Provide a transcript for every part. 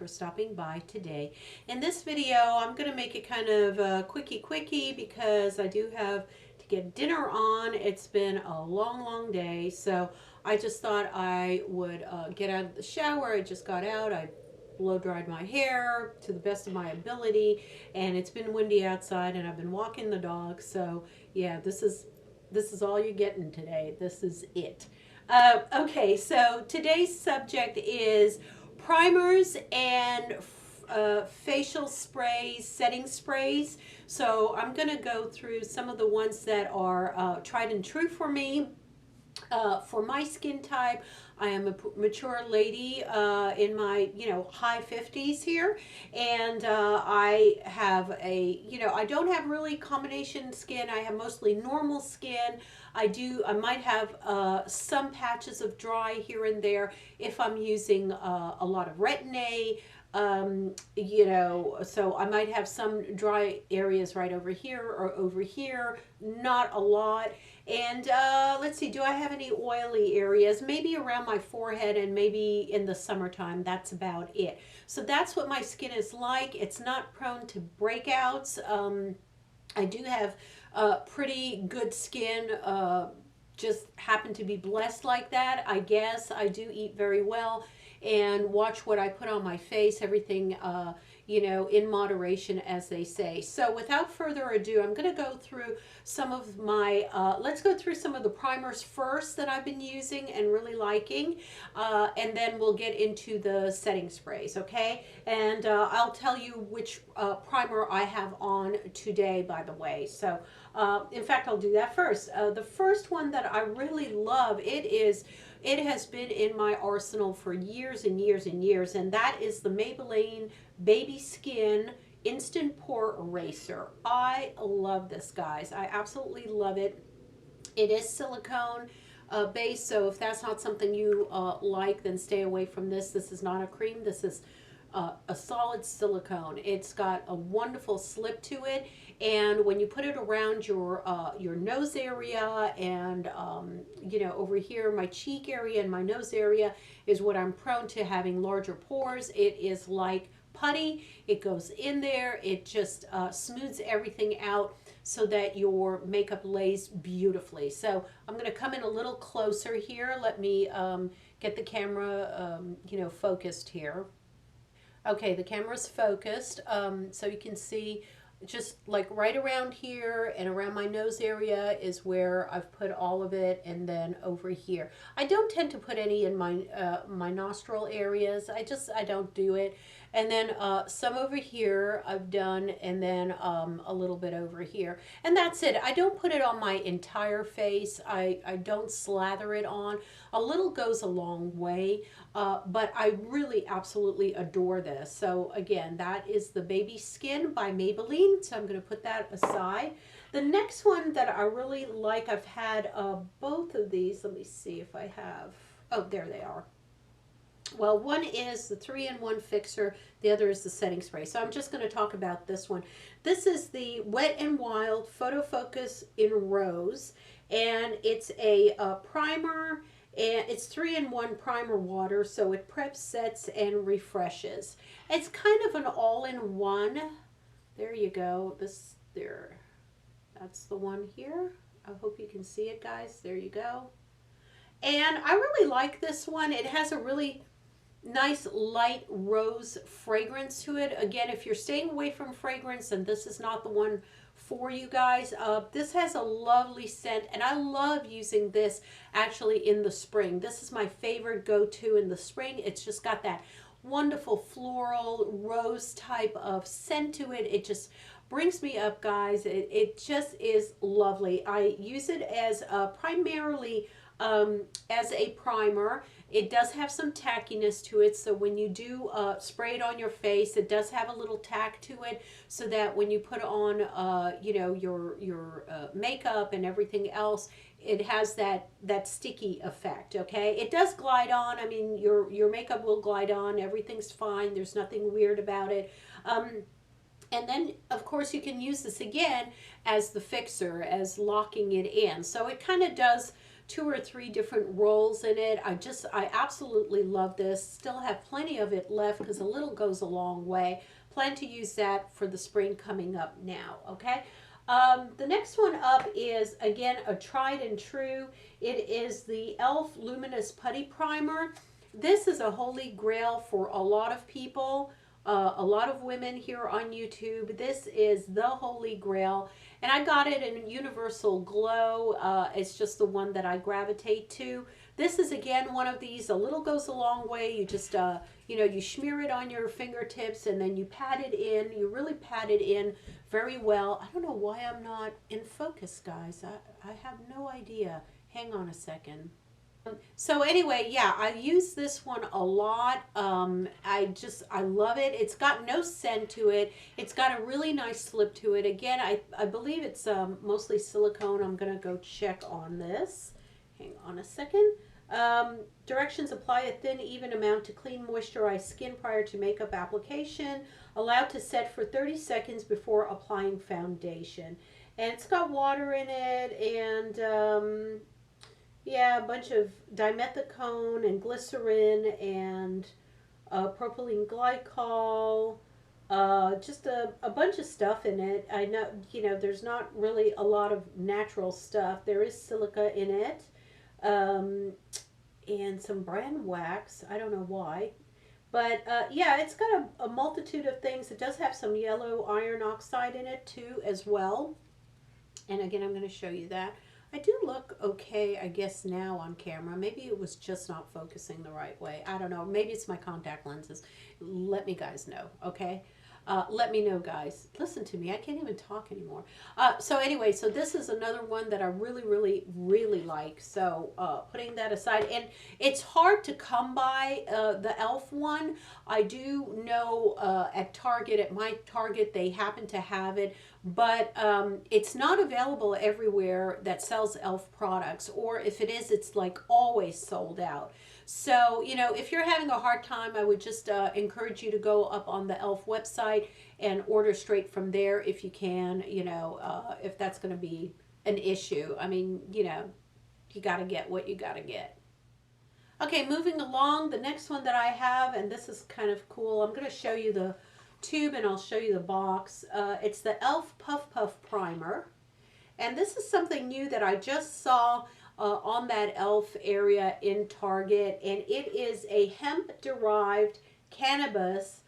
for stopping by today. In this video, I'm going to make it kind of quickie because I do have to get dinner on. It's been a long day, so I just thought I would get out of the shower. I just got out. I blow dried my hair to the best of my ability, and it's been windy outside, and I've been walking the dog. So yeah, this is all you're getting today. This is it. Okay, so today's subject is primers and facial sprays, setting sprays. So I'm going to go through some of the ones that are tried and true for me. For my skin type, I am a mature lady in my, high 50s here, and I have I don't have really combination skin. I have mostly normal skin. I might have some patches of dry here and there if I'm using a lot of retin-a. So I might have some dry areas right over here or over here, not a lot. And let's see, do I have any oily areas? Maybe around my forehead and maybe in the summertime. That's about it. So that's what my skin is like. It's not prone to breakouts. I do have pretty good skin. Just happen to be blessed like that, I guess. I do eat very well and watch what I put on my face, everything, in moderation, as they say. So without further ado, I'm going to go through some of my, let's go through some of the primers first that I've been using and really liking, and then we'll get into the setting sprays, okay? And I'll tell you which primer I have on today, by the way. So in fact, I'll do that first. The first one that I really love, it has been in my arsenal for years and years and years, and that is the Maybelline Baby Skin Instant Pore Eraser. I love this, guys. I absolutely love it. It is silicone based, so if that's not something you like, then stay away from this. This is not a cream. This is a solid silicone. It's got a wonderful slip to it, and when you put it around your nose area and over here, my cheek area and my nose area is what I'm prone to having larger pores. It is like putty. It goes in there. It just smooths everything out so that your makeup lays beautifully. So I'm going to come in a little closer here. Let me get the camera focused here. Okay, the camera's focused, so you can see just like right around here and around my nose area is where I've put all of it, and then over here. I don't tend to put any in my my nostril areas. I don't do it. And then some over here I've done, and then a little bit over here. And that's it. I don't put it on my entire face. I don't slather it on. A little goes a long way, but I really absolutely adore this. So again, that is the Baby Skin by Maybelline. So I'm going to put that aside. The next one that I really like, I've had both of these. Let me see if I have. Oh, there they are. Well, one is the 3-in-1 fixer, the other is the setting spray. So I'm just going to talk about this one. This is the Wet n Wild Photo Focus in Rose, and it's a primer, and it's 3-in-1 primer water, so it preps, sets, and refreshes. It's kind of an all-in-one. There you go. That's the one here. I hope you can see it, guys. There you go. And I really like this one. It has a really nice light rose fragrance to it. Again, if you're staying away from fragrance, then this is not the one for you guys. This has a lovely scent, and I love using this actually in the spring. This is my favorite go-to in the spring. It's just got that wonderful floral rose type of scent to it. It just brings me up, guys. It just is lovely. I use it as primarily as a primer. It does have some tackiness to it, so when you do spray it on your face, it does have a little tack to it, so that when you put on your makeup and everything else, it has that sticky effect. Okay, it does glide on. I mean, your makeup will glide on. Everything's fine. There's nothing weird about it. And then, of course, you can use this again as the fixer, as locking it in. So it kind of does 2 or 3 different rolls in it. I absolutely love this. Still have plenty of it left because a little goes a long way. Plan to use that for the spring coming up now, okay? The next one up is, again, a tried and true. It is the e.l.f. Luminous Putty Primer. This is a holy grail for a lot of people, a lot of women here on YouTube. This is the holy grail. And I got it in Universal Glow. It's just the one that I gravitate to. This is, again, one of these. A little goes a long way. You just, you know, you smear it on your fingertips and then you pat it in. You really pat it in very well. I don't know why I'm not in focus, guys. I have no idea. Hang on a second. So anyway, yeah, I use this one a lot. I love it. It's got no scent to it. It's got a really nice slip to it. Again, I believe it's mostly silicone. I'm going to go check on this. Hang on a second. Directions: apply a thin, even amount to clean, moisturize skin prior to makeup application. Allowed to set for 30 seconds before applying foundation. And it's got water in it, and yeah, a bunch of dimethicone and glycerin and propylene glycol. Just a bunch of stuff in it. I know, you know, there's not really a lot of natural stuff. There is silica in it. And some brand wax. I don't know why. But yeah, it's got a multitude of things. It does have some yellow iron oxide in it too as well. And again, I'm going to show you that. I do look okay, I guess, now on camera. Maybe it was just not focusing the right way. I don't know. Maybe it's my contact lenses. Let me guys know, okay? Let me know, guys. Listen to me. I can't even talk anymore. So anyway, so this is another one that I really, really, really like. So putting that aside. And it's hard to come by the e.l.f. one. I do know at Target, at my Target, they happen to have it. But it's not available everywhere that sells e.l.f. products. Or if it is, it's like always sold out. So, you know, if you're having a hard time, I would just encourage you to go up on the e.l.f. website and order straight from there if you can, you know, if that's going to be an issue. I mean, you know, you got to get what you got to get. Okay, moving along, the next one that I have, and this is kind of cool. I'm going to show you the tube and I'll show you the box. It's the e.l.f. Puff Puff Primer. And this is something new that I just saw on that e.l.f. area in Target, and it is a hemp-derived cannabis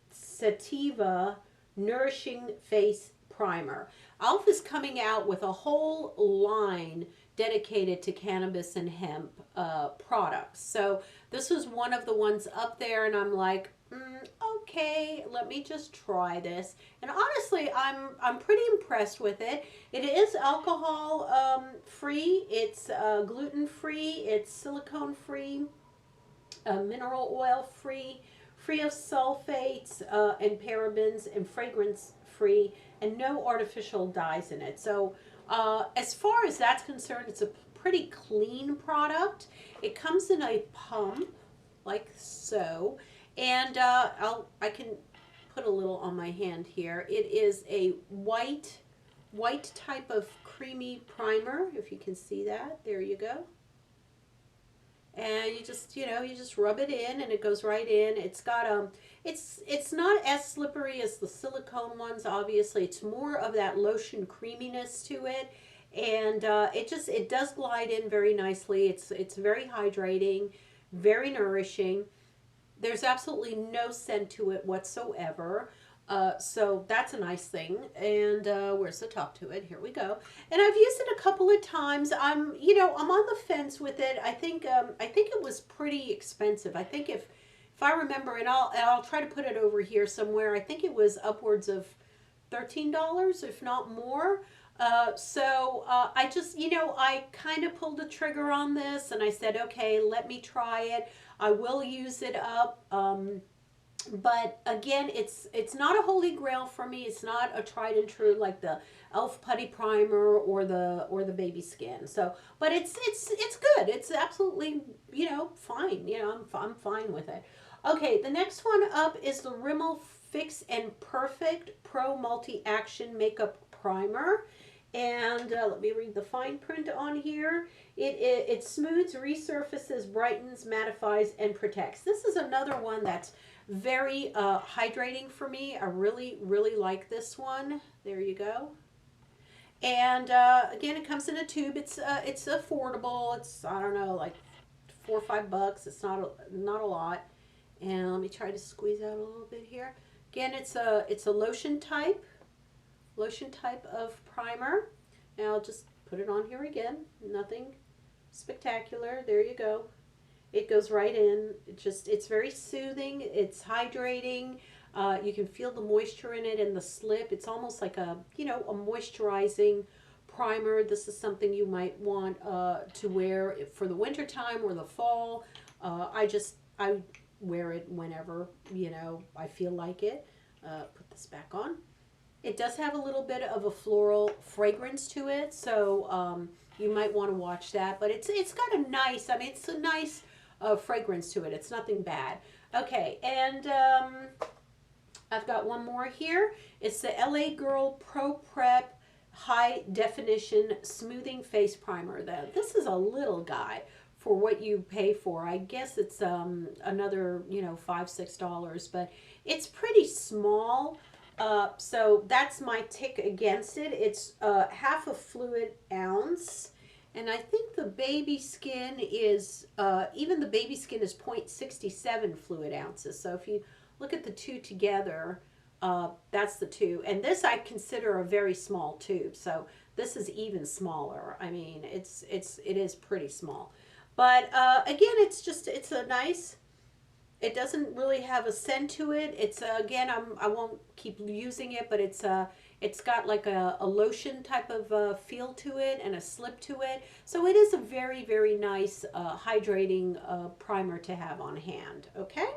sativa nourishing face primer. e.l.f. is coming out with a whole line dedicated to cannabis and hemp products. So this was one of the ones up there, and I'm like, okay, let me just try this. And honestly, I'm pretty impressed with it. It is alcohol free, it's gluten free, it's silicone free, mineral oil free, free of sulfates and parabens, and fragrance free, and no artificial dyes in it. So as far as that's concerned, it's a pretty clean product. It comes in a pump like so. And I can put a little on my hand here. It is a white type of creamy primer, if you can see that. There you go. And you just, you know, you just rub it in and it goes right in. It's got it's not as slippery as the silicone ones, obviously. It's more of that lotion creaminess to it. And it does glide in very nicely. It's very hydrating, very nourishing. There's absolutely no scent to it whatsoever. So that's a nice thing. And where's the top to it? Here we go. And I've used it a couple of times. I'm on the fence with it. I think it was pretty expensive. I think if I remember, and I'll try to put it over here somewhere. I think it was upwards of $13, if not more. So I just, I kind of pulled the trigger on this, and I said, okay, let me try it. I will use it up. But again, it's not a holy grail for me. It's not a tried and true like the e.l.f. Putty Primer or the Baby Skin. So, but it's good. It's absolutely, fine. I'm fine with it. Okay, the next one up is the Rimmel Fix Perfect Pro Multi-Action Makeup Primer. And let me read the fine print on here. It smooths, resurfaces, brightens, mattifies, and protects. This is another one that's very hydrating for me. I really, really like this one. There you go. And again, it comes in a tube. It's affordable. It's, I don't know, like $4 or $5. It's not a lot. And let me try to squeeze out a little bit here. Again, it's a lotion type of primer. Now I'll just put it on here again. Nothing spectacular. There you go. It goes right in. It's very soothing. It's hydrating. You can feel the moisture in it and the slip. It's almost like a moisturizing primer. This is something you might want to wear for the winter time or the fall. I wear it whenever I feel like it. Put this back on. It does have a little bit of a floral fragrance to it, so you might want to watch that. But it's got a nice, it's a nice fragrance to it. It's nothing bad. Okay, and I've got one more here. It's the LA Girl Pro Prep High Definition Smoothing Face Primer. This is a little guy for what you pay for. I guess it's another $5-6, but it's pretty small. So that's my tick against it. It's half a fluid ounce. And I think the baby skin is, even the baby skin is 0.67 fluid ounces. So if you look at the two together, that's the two. And this I consider a very small tube. So this is even smaller. I mean, it is pretty small. But again, it's a nice, it doesn't really have a scent to it. It's again, I won't keep using it, but it's got like a lotion type of feel to it and a slip to it. So it is a very, very nice hydrating primer to have on hand. Okay.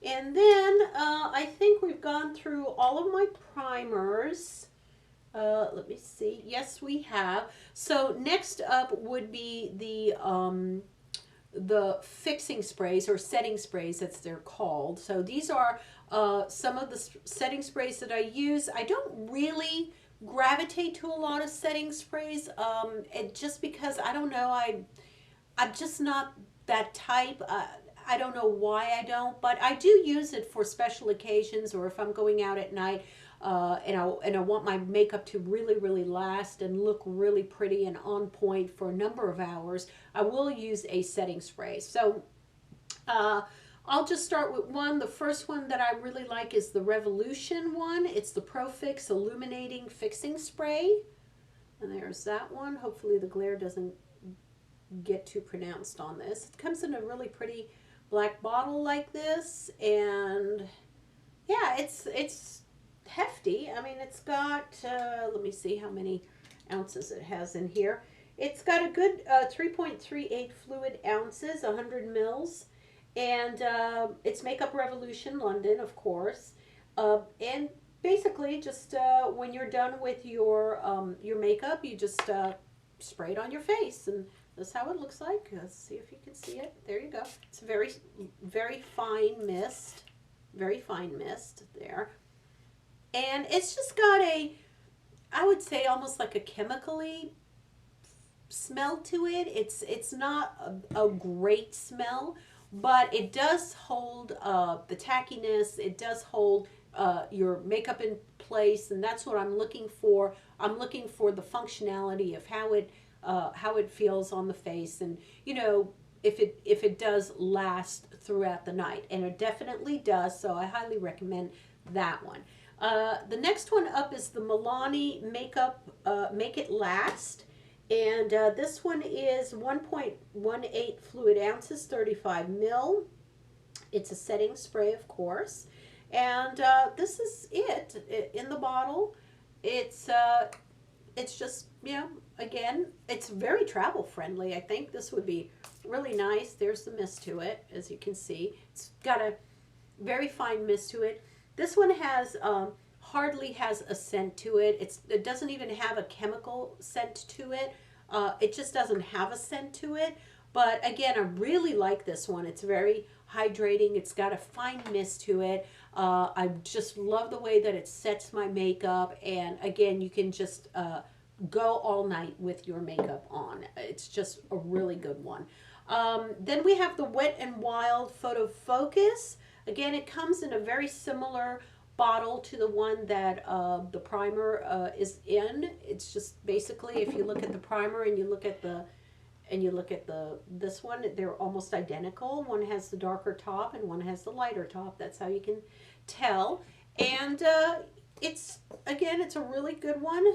And then I think we've gone through all of my primers. Let me see. Yes, we have. So next up would be the fixing sprays or setting sprays, as they're called. So these are some of the setting sprays that I use. I don't really gravitate to a lot of setting sprays, just because I don't know, I'm just not that type. I don't know why I don't, but I do use it for special occasions, or if I'm going out at night and I want my makeup to really, really last and look really pretty and on point for a number of hours, I will use a setting spray. So I'll just start with one. The first one that I really like is the Revolution one. It's the Pro Fix Illuminating Fixing Spray. And there's that one. Hopefully the glare doesn't get too pronounced on this. It comes in a really pretty black bottle like this, and yeah, it's hefty. I mean, it's got let me see how many ounces it has in here. It's got a good 3.38 fluid ounces, 100 mils, and it's Makeup Revolution London, of course. And basically, just when you're done with your makeup, you just spray it on your face, and that's how it looks like. Let's see if you can see it. There you go. It's a very, very fine mist. Very fine mist there. And it's just got I would say almost like a chemically smell to it. It's not a great smell, but it does hold the tackiness. It does hold your makeup in place, and that's what I'm looking for. I'm looking for the functionality of how it feels on the face, and if it does last throughout the night, and it definitely does. So I highly recommend that one. The next one up is the Milani Makeup Make It Last, and this one is 1.18 fluid ounces, 35 mil. It's a setting spray, of course, and this is it in the bottle. It's just, again, it's very travel friendly. I think this would be really nice. There's the mist to it, as you can see. It's got a very fine mist to it. This one has hardly has a scent to it. It doesn't even have a chemical scent to it. It just doesn't have a scent to it. But again, I really like this one. It's very hydrating. It's got a fine mist to it. I just love the way that it sets my makeup. And again, you can just go all night with your makeup on. It's just a really good one. Then we have the Wet n Wild Photo Focus. Again, it comes in a very similar bottle to the one that the primer is in. It's just basically, if you look at the primer and you look at this one, they're almost identical. One has the darker top and one has the lighter top. That's how you can tell. And it's a really good one.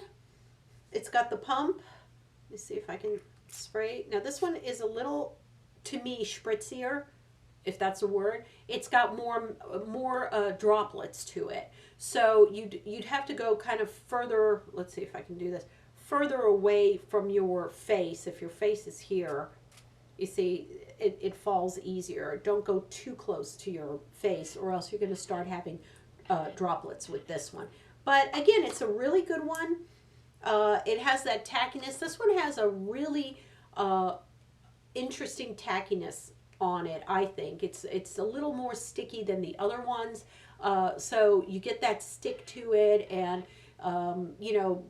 It's got the pump. Let me see if I can spray. Now this one is a little, to me, spritzier, if that's a word. It's got more droplets to it. So you'd have to go kind of further. Let's see if I can do this. Further away from your face. If your face is here, you see it falls easier. Don't go too close to your face, or else you're going to start having droplets with this one. But again, it's a really good one. It has that tackiness. This one has a really interesting tackiness on it. I think it's a little more sticky than the other ones. So you get that stick to it, and you know,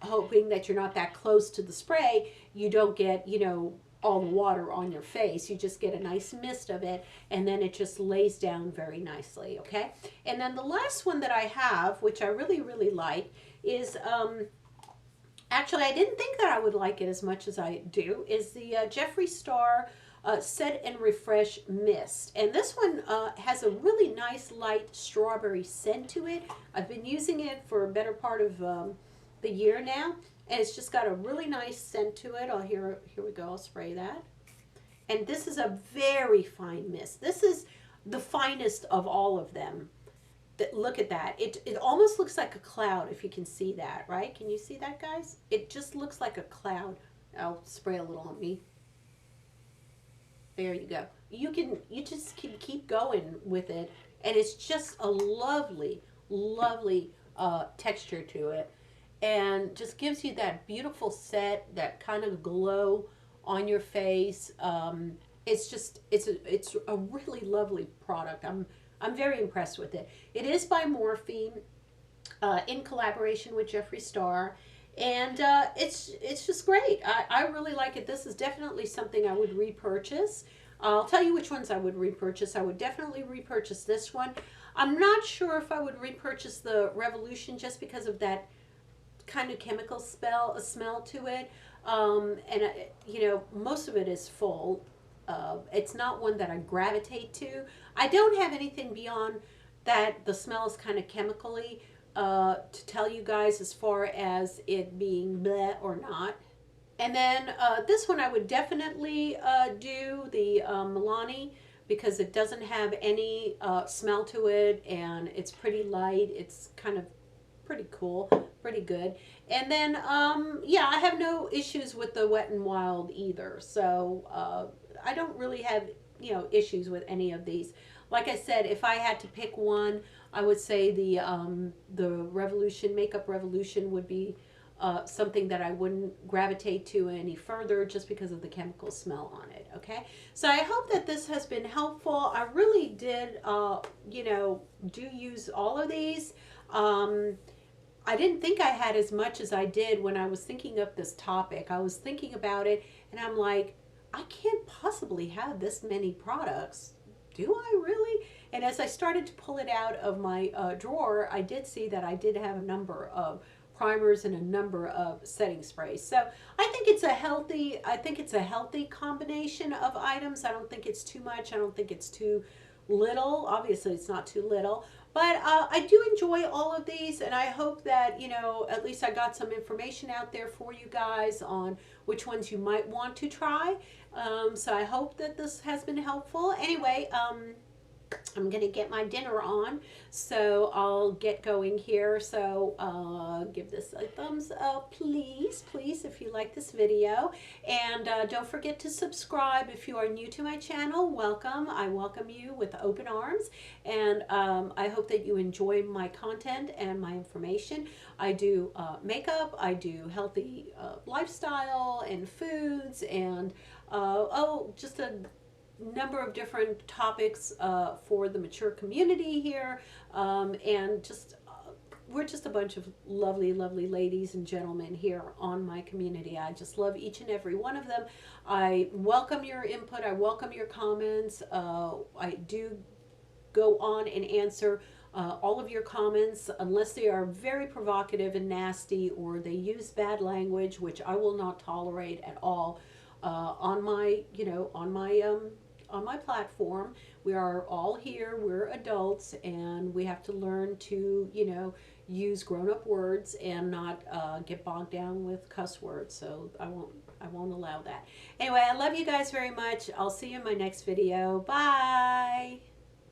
hoping that you're not that close to the spray, you don't get, you know, all the water on your face. You just get a nice mist of it, and then it just lays down very nicely. Okay. And then the last one that I have, which I really, really like, is actually, I didn't think that I would like it as much as I do, is the Jeffree Star Set and Refresh Mist. And this one has a really nice light strawberry scent to it. I've been using it for a better part of the year now, and it's just got a really nice scent to it. Oh, here we go. I'll spray that. And this is a very fine mist. This is the finest of all of them. Look at that. It almost looks like a cloud, if you can see that, right? Can you see that, guys? It just looks like a cloud. I'll spray a little on me. There you go. You just can keep going with it, and it's just a lovely, lovely texture to it, and just gives you that beautiful set, that kind of glow on your face. It's a really lovely product. I'm very impressed with it. It is by Morphe, in collaboration with Jeffree Star, and it's just great. I really like it. This is definitely something I would repurchase. I'll tell you which ones I would repurchase. I would definitely repurchase this one. I'm not sure if I would repurchase the Revolution, just because of that kind of chemical smell to it. And you know, most of it is full. It's not one that I gravitate to. I don't have anything beyond that. The smell is kind of chemically to tell you guys as far as it being bleh or not. And then this one I would definitely do, the Milani, because it doesn't have any smell to it, and it's pretty light. It's kind of pretty cool, pretty good. And then, yeah, I have no issues with the Wet n Wild either. So I don't really have, you know, issues with any of these. Like I said, if I had to pick one, I would say the Revolution, Makeup Revolution would be something that I wouldn't gravitate to any further, just because of the chemical smell on it. Okay, so I hope that this has been helpful. I really did, you know, do use all of these. I didn't think I had as much as I did when I was thinking of this topic. I was thinking about it, and I'm like, I can't possibly have this many products. Do I really? And as I started to pull it out of my drawer, I did see that I did have a number of primers and a number of setting sprays. So I think it's a healthy combination of items. I don't think it's too much. I don't think it's too little. Obviously, it's not too little. But I do enjoy all of these, and I hope that, you know, at least I got some information out there for you guys on which ones you might want to try. So I hope that this has been helpful. Anyway, I'm going to get my dinner on, so I'll get going here. So give this a thumbs up, please, if you like this video. And don't forget to subscribe if you are new to my channel. Welcome. I welcome you with open arms. And I hope that you enjoy my content and my information. I do makeup, I do healthy lifestyle and foods, and just a number of different topics for the mature community here, and just we're just a bunch of lovely, lovely ladies and gentlemen here on my community. I just love each and every one of them. I welcome your input. I welcome your comments. I do go on and answer all of your comments, unless they are very provocative and nasty, or they use bad language, which I will not tolerate at all on my, on my platform. We are all here, we're adults, and we have to learn to, use grown-up words and not get bogged down with cuss words. So I won't allow that. Anyway, I love you guys very much. I'll see you in my next video. Bye.